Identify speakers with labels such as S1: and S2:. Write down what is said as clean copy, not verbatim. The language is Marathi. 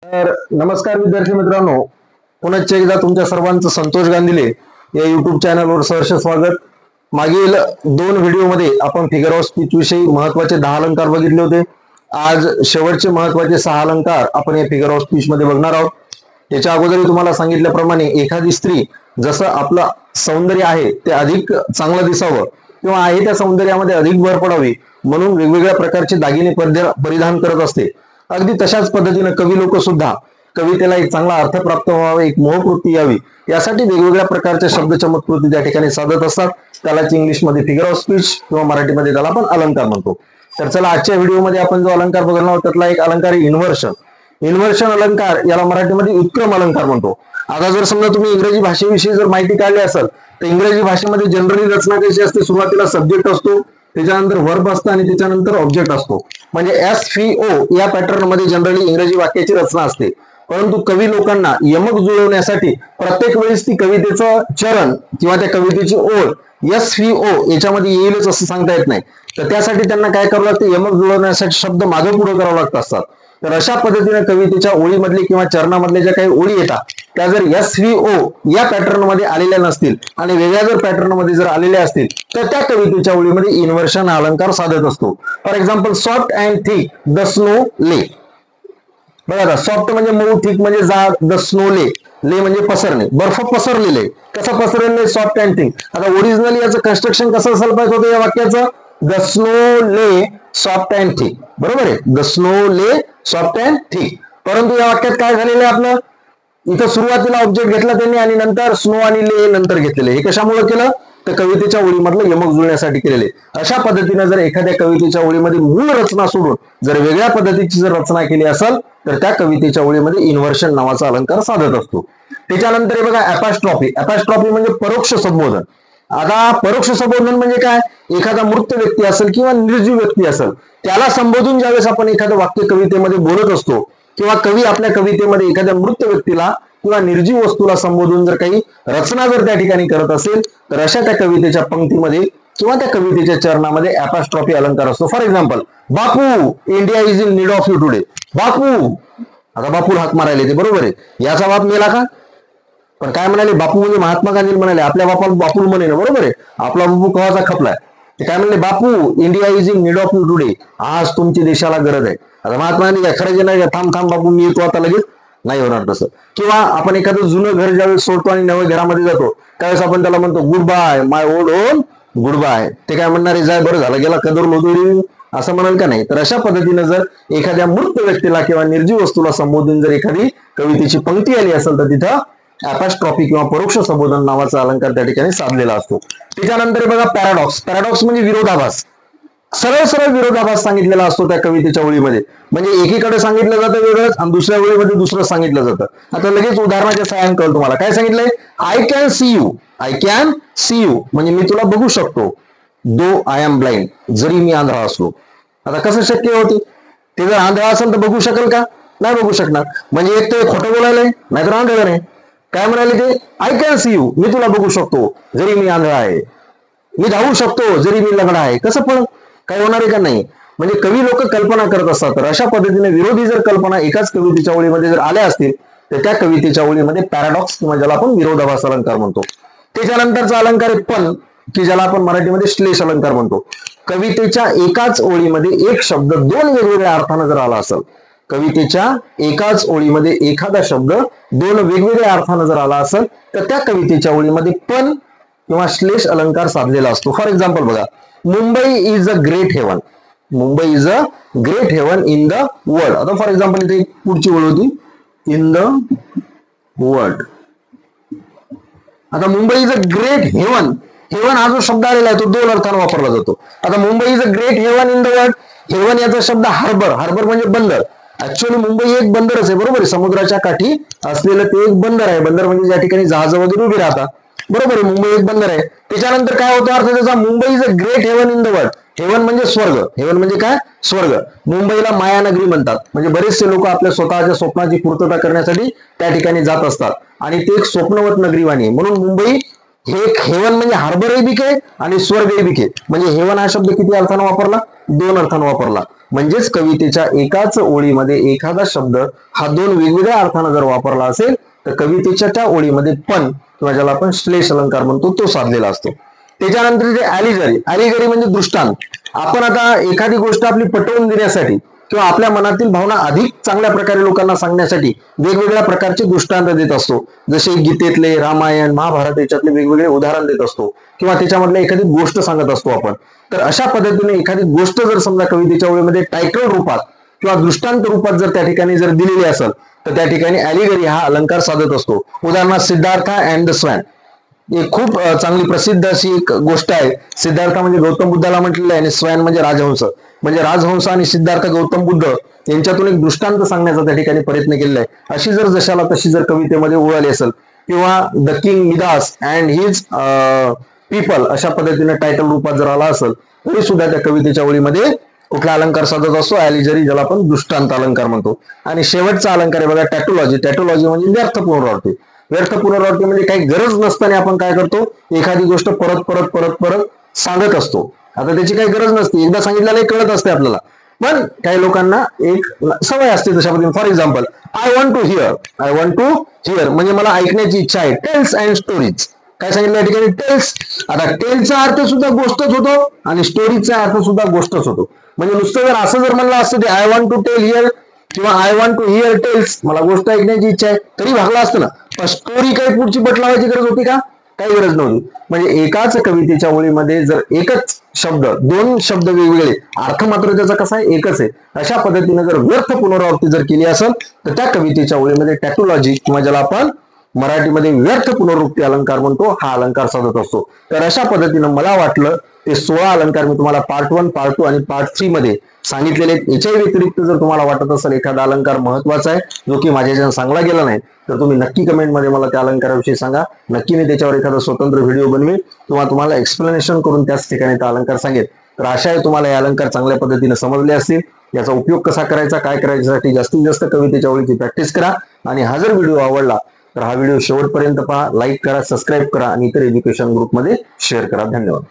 S1: तर नमस्कार विद्यार्थी मित्रांनो, पुन्हा एकदा तुमच्या सर्वांचं संतोष गांधीले या युट्यूब चॅनलवर सहर्ष स्वागत. मागील 2 व्हिडिओमध्ये आपण फिगर ऑफ स्पीच विषयी महत्त्वाचे 10 अलंकार बघितले होते. आज शेवटचे महत्त्वाचे 6 अलंकार आपण या फिगर ऑफ स्पीच मध्ये बघणार आहोत. याच्या अगोदरही तुम्हाला सांगितल्याप्रमाणे एखादी स्त्री जसं आपलं सौंदर्य आहे ते अधिक चांगलं दिसावं किंवा आहे त्या सौंदर्यामध्ये अधिक भर पडावी म्हणून वेगवेगळ्या प्रकारचे दागिने परिधान करत असते. अगदी तशाच पद्धतीने कवी लोक सुद्धा कवितेला एक चांगला अर्थ प्राप्त व्हावा, एक मोहकृती यावी यासाठी वेगवेगळ्या प्रकारच्या शब्द चमत्कृती त्या ठिकाणी साधत असतात. त्यालाच इंग्लिशमध्ये फिगर ऑफ स्पीच किंवा मराठीमध्ये त्याला आपण अलंकार म्हणतो. तर चला आजच्या व्हिडिओमध्ये आपण जो अलंकार बघणार आहोत त्यातला एक अलंकार आहे इन्व्हर्शन. इन्व्हर्शन अलंकार याला मराठीमध्ये उत्क्रम अलंकार म्हणतो. आता जर समजा तुम्ही इंग्रजी भाषेविषयी जर माहिती काढली असेल तर इंग्रजी भाषेमध्ये जनरली रचना कशी असते, सुरुवातीला सब्जेक्ट असतो, त्याच्यानंतर वर्ब असतं आणि त्याच्यानंतर ऑब्जेक्ट असतो. म्हणजे SVO या पॅटर्न मध्ये जनरली इंग्रजी वाक्याची रचना असते. परंतु कवी लोकांना यमक जुळवण्यासाठी प्रत्येक वेळेस ती कवितेचं चरण किंवा त्या कवितेची ओळ SVO याच्यामध्ये येईलच असं सांगता येत नाही. तर त्यासाठी त्यांना काय करावं लागतं, यमक जुळवण्यासाठी शब्द मागे पुढे करावं लागत असतात. तर अशा पद्धतीने कवितेच्या ओळीमधले किंवा चरणामधल्या ज्या काही ओळी येतात त्या जर SVO या पॅटर्न मध्ये आलेल्या नसतील आणि वेगळ्या जर पॅटर्न मध्ये जर आलेल्या असतील तर त्या कवितेच्या ओळीमध्ये इन्व्हर्शन अलंकार साधत असतो. For example, soft and thick the snow ले. बघा, सॉफ्ट म्हणजे मऊ, थिक म्हणजे जाड, द स्नो ले, ले म्हणजे पसरणे, बर्फ पसरलेले. कसं पसरलेले, सॉफ्ट अँड थिक. आता ओरिजिनली याचं कन्स्ट्रक्शन कसं असायला पाहिजे होतं या वाक्याचं, द स्नो ले सॉफ्ट अँड थिक. बरोबर आहे, द स्नो ले सॉफ्ट अँड थिक. परंतु या वाक्यात काय झालेलं आहे, आपलं इथं सुरुवातीला ऑब्जेक्ट घेतला त्यांनी आणि नंतर स्नो आणि ले नंतर घेतलेले. हे कशामुळे केलं तर कवितेच्या ओळीमधलं यमक जुळण्यासाठी केलेले. अशा पद्धतीने जर एखाद्या कवितेच्या ओळीमध्ये मूळ रचना सोडून जर वेगळ्या पद्धतीची जर रचना केली असेल तर त्या कवितेच्या ओळीमध्ये इन्व्हर्शन नावाचा अलंकार साधत असतो. त्याच्यानंतर बघा ॲपॉस्ट्रॉफी. ॲपॉस्ट्रॉफी म्हणजे परोक्ष संबोधन. आता परोक्ष संबोधन म्हणजे काय, एखादा मृत व्यक्ती असेल किंवा निर्जीव व्यक्ती असेल त्याला संबोधून ज्यावेळेस आपण एखादं वाक्य कवितेमध्ये बोलत असतो किंवा कवी आपल्या कवितेमध्ये एखाद्या मृत व्यक्तीला किंवा निर्जीव वस्तूला संबोधून जर काही रचना जर त्या ठिकाणी करत असेल तर अशा त्या कवितेच्या पंक्तीमध्ये किंवा त्या कवितेच्या चरणामध्ये ॲपॉस्ट्रॉफी अलंकार असतो. For example, Bapu, India is in need of you today. Bapu, आता बापूला हाक मारायला ते बरोबर आहे, याचा बाप मेला का, पण काय म्हणाले, बापू म्हणजे महात्मा गांधी म्हणाले, आपल्या बापाला बापूल म्हणे ना, बरोबर आहे, आपला बापू कवाचा खपलाय. ते काय म्हणले, Bapu, India is in need of you today, आज तुमची देशाला गरज आहे. आता महात्मा गांधी खरं जे नाही, थांब थांब बापू मी येतो आता लगेच, नाही होणार तसं. किंवा आपण एखादं जुनं घर ज्यावेळेस सोडतो आणि नव्या घरामध्ये जातो त्यावेळेस आपण त्याला म्हणतो गुड बाय माय ओल्ड होम, गुड बाय. ते काय म्हणणार आहे, जाय बरं झालं गेला कदर लोदोडी, असं म्हणाल का नाही. तर अशा पद्धतीने जर एखाद्या मृत व्यक्तीला किंवा निर्जीव वस्तूला संबोधून जर एखादी कवितेची पंक्ती आली असेल तर तिथं ॲपॉस्ट्रॉफी किंवा परोक्ष संबोधन नावाचा अलंकार त्या ठिकाणी साधलेला असतो. त्याच्यानंतर बघा पॅराडॉक्स. पॅराडॉक्स म्हणजे विरोधाभास. सरळ सरळ विरोधाभास सांगितलेला असतो त्या कवितेच्या ओळीमध्ये. म्हणजे एकीकडे सांगितलं जातं वेगळंच आणि दुसऱ्या ओळीमध्ये दुसरं सांगितलं जातं. आता लगेच उदाहरणाच्या सहाय्याने कळलं तुम्हाला. काय सांगितलंय, I can see you. I can see you म्हणजे मी तुला बघू शकतो. दो आय एम ब्लाइंड, जरी मी आंधळा असलो. आता कसं शक्य होते, ते जर आंधळा असेल तर बघू शकेल का, नाही बघू शकणार. म्हणजे एक तर खोटं बोलायलंय नाहीतर आंधळ नाही. काय म्हणाले ते, आय कॅन सी यू, मी तुला बघू शकतो जरी मी आंधळा आहे. मी धावू शकतो जरी मी लंगडा आहे. कसं पण काय होणार आहे का नाही. म्हणजे कवी लोक कल्पना करत असतात. तर अशा पद्धतीने विरोधी जर कल्पना एकाच कवितेच्या ओळीमध्ये जर आल्या असतील तर त्या कवितेच्या ओळीमध्ये पॅराडॉक्स किंवा ज्याला आपण विरोधाभास अलंकार म्हणतो. त्याच्यानंतरचा अलंकार आहे पण, की ज्याला आपण मराठीमध्ये श्लेष अलंकार म्हणतो. कवितेच्या एकाच ओळीमध्ये एक शब्द 2 वेगवेगळ्या अर्थाने जर आला असेल, कवितेच्या एकाच ओळीमध्ये एखादा शब्द 2 वेगवेगळ्या अर्थाने जर आला असेल तर त्या कवितेच्या ओळीमध्ये पण किंवा श्लेष अलंकार साधलेला असतो. फॉर एक्झाम्पल बघा, Mumbai is a great haven. Mumbai is a great haven in the world. आता फॉर एक्झाम्पल इथे पुढची ओळ होती, इन द वर्ल्ड. आता Mumbai is a great haven. Haven हा जो शब्द आलेला आहे तो 2 अर्थाने वापरला जातो. आता Mumbai is a great haven in the world. Haven याचा शब्द हार्बर. हार्बर म्हणजे बंदर. ऍक्च्युअली मुंबई एक बंदरच आहे, बरोबर आहे, समुद्राच्या काठी असलेलं ते एक बंदर आहे. बंदर म्हणजे ज्या ठिकाणी जहाज वगैरे उभी राहतात, बरोबर आहे, मुंबई एक बंदर आहे. त्याच्यानंतर काय होतो अर्थ त्याचा, Mumbai is a great haven in the world. Heaven म्हणजे स्वर्ग. हेवन म्हणजे काय, स्वर्ग. मुंबईला मायानगरी म्हणतात. म्हणजे बरेचसे लोक आपल्या स्वतःच्या स्वप्नाची पूर्तता करण्यासाठी त्या ठिकाणी जात असतात आणि ते एक स्वप्नवत नगरीवाणी. म्हणून मुंबई हेवन म्हणजे हार्बर बिक आहे आणि स्वर्ग बिक आहे. म्हणजे हेवन हा शब्द किती अर्थानं वापरला? 2 अर्थानं वापरला. म्हणजेच कवितेच्या एकाच ओळीमध्ये एखादा शब्द हा 2 वेगवेगळ्या अर्थानं जर वापरला असेल तर कवितेच्या त्या ओळीमध्ये पण किंवा ज्याला आपण श्लेष अलंकार म्हणतो तो साधलेला असतो. त्याच्यानंतर जे ॲलिगरी म्हणजे दृष्टांत. आपण आता एखादी गोष्ट आपली पटवून देण्यासाठी किंवा आपल्या मनातील भावना अधिक चांगल्या प्रकारे लोकांना सांगण्यासाठी वेगवेगळ्या प्रकारचे दृष्टांत देत असतो. जसे गीतेतले, रामायण, महाभारत याच्यातले वेगवेगळे उदाहरण देत असतो किंवा त्याच्यामधल्या एखादी गोष्ट सांगत असतो आपण. तर अशा पद्धतीने एखादी गोष्ट जर समजा कवितेच्या ओळीमध्ये टायटल रूपात किंवा दृष्टांत रूपात जर त्या ठिकाणी जर दिलेली असेल तर त्या ठिकाणी ॲलिगरी हा अलंकार साधत असतो. उदाहरणार्थ सिद्धार्थ अँड द स्वॅन, एक खूप चांगली प्रसिद्ध अशी एक गोष्ट आहे. सिद्धार्थ म्हणजे गौतम बुद्धाला म्हटलेलं आहे आणि स्वॅन म्हणजे राजहंस. म्हणजे राजहंस आणि सिद्धार्थ गौतम बुद्ध यांच्यातून एक दृष्टांत सांगण्याचा त्या ठिकाणी प्रयत्न केलेला आहे. अशी जर जशाला तशी जर कवितेमध्ये ओळ आली असेल किंवा the king Midas and his people अशा पद्धतीने टायटल रूपात जर आला असेल तरी सुद्धा त्या कवितेच्या ओळीमध्ये कुठला अलंकार साधत असतो? ॲलिगरी, ज्याला आपण दृष्टांत अलंकार म्हणतो. आणि शेवटचा अलंकार आहे बघा टॅटोलॉजी. टॅटोलॉजी म्हणजे व्यर्थ पुनरावृत्ती. व्यर्थ पुनरावृत्ती म्हणजे काही गरज नसताना आपण काय करतो? एखादी गोष्ट परत परत परत परत सांगत असतो. आता त्याची काही गरज नसते, एकदा सांगितल्याला कळत असते आपल्याला, पण काही लोकांना एक सवय असते तशा पद्धतीने. For example, I want to hear म्हणजे मला ऐकण्याची इच्छा आहे. टेल्स अँड स्टोरीज काय सांगितलं या ठिकाणी? टेल्स. आता टेल्सचा अर्थ सुद्धा गोष्टच होतो आणि स्टोरीजचा अर्थ सुद्धा गोष्टच होतो. म्हणजे नुसतं जर असं जर म्हणलं असतं ते I want to tell here किंवा I want to hear tales, मला गोष्ट ऐकण्याची इच्छा आहे, तरी भागला असतं ना. पण स्टोरी काही पुढची बट लावायची गरज होती का? काही गरज नव्हती. म्हणजे एकाच कवितेच्या ओळीमध्ये जर एकच शब्द, 2 शब्द वेगवेगळे, अर्थ मात्र त्याचा कसा आहे? एकच आहे. अशा पद्धतीने जर व्यर्थ पुनरावृत्ती जर केली असेल तर त्या कवितेच्या ओळीमध्ये टॅटोलॉजी किंवा ज्याला आपण मराठीमध्ये व्यर्थ पुनरुक्ती अलंकार म्हणतो हा अलंकार साधत असतो. तर अशा पद्धतीनं मला वाटलं ते 16 अलंकार मी तुम्हाला पार्ट 1, पार्ट 2 आणि पार्ट 3 मध्ये सांगितलेले. याच्याही व्यतिरिक्त जर तुम्हाला वाटत असेल एखादा अलंकार महत्वाचा आहे जो की माझ्याच्यानं सांगला गेला नाही तर तुम्ही नक्की कमेंटमध्ये मला त्या अलंकाराविषयी सांगा. नक्की मी त्याच्यावर एखादा स्वतंत्र व्हिडिओ बनवेल किंवा तुम्हाला एक्सप्लेनेशन करून त्याच ठिकाणी त्या अलंकार सांगेल. तर आशा आहे तुम्हाला हे अलंकार चांगल्या पद्धतीने समजले असतील. याचा उपयोग कसा करायचा, काय करायच्यासाठी जास्तीत जास्त कवितेच्या ओळीची प्रॅक्टिस करा. आणि हा जर व्हिडिओ आवडला तर हा व्हिडिओ शेवटपर्यंत पहा, लाईक करा, सबस्क्राईब करा आणि इतर एज्युकेशन ग्रुपमध्ये शेअर करा. धन्यवाद.